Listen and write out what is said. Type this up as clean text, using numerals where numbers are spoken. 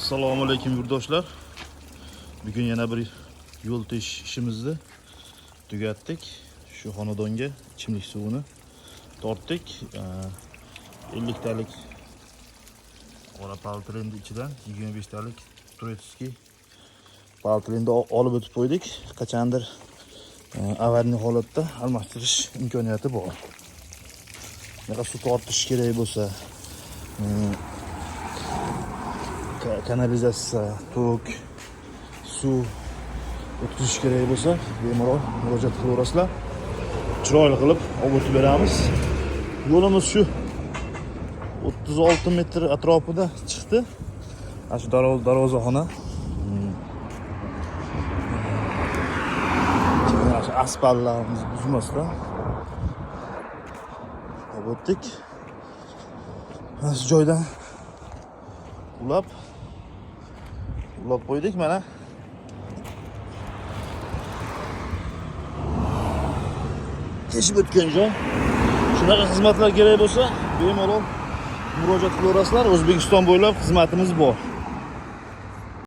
Assalomu alaykum yurtdoshlar. Bugun yana bir yo'l tesh ishimizni tugatdik. Shu xonadonga ichimlik suvini tortdik. 50 talik qora paltrenni ichidan 25 talik turetskiy paltrenni olib o'tib qo'ydik. Qachondir avariya holatda almashtirish imkoniyati bor. Agar suv tortish kerak bo'lsa, kanalizatsiya, tok, suv o'tkazish kerak bo'lsa, bemalol murojaat qilaverasizlar. Chiroyli qilib olib o'tib beramiz. Yo'limiz shu 36 metr atrofida chiqdi. Mana shu darvozaxona. Asfaltlarimiz buzmasdan olib o'tdik. Mana shu joydan ulab qo'ydik mana. Teshib o'tgan joy. Shunaqa xizmatlar kerak bo'lsa, bemalol murojaat qilaverasizlar. O'zbekiston bo'ylab xizmatimiz bor.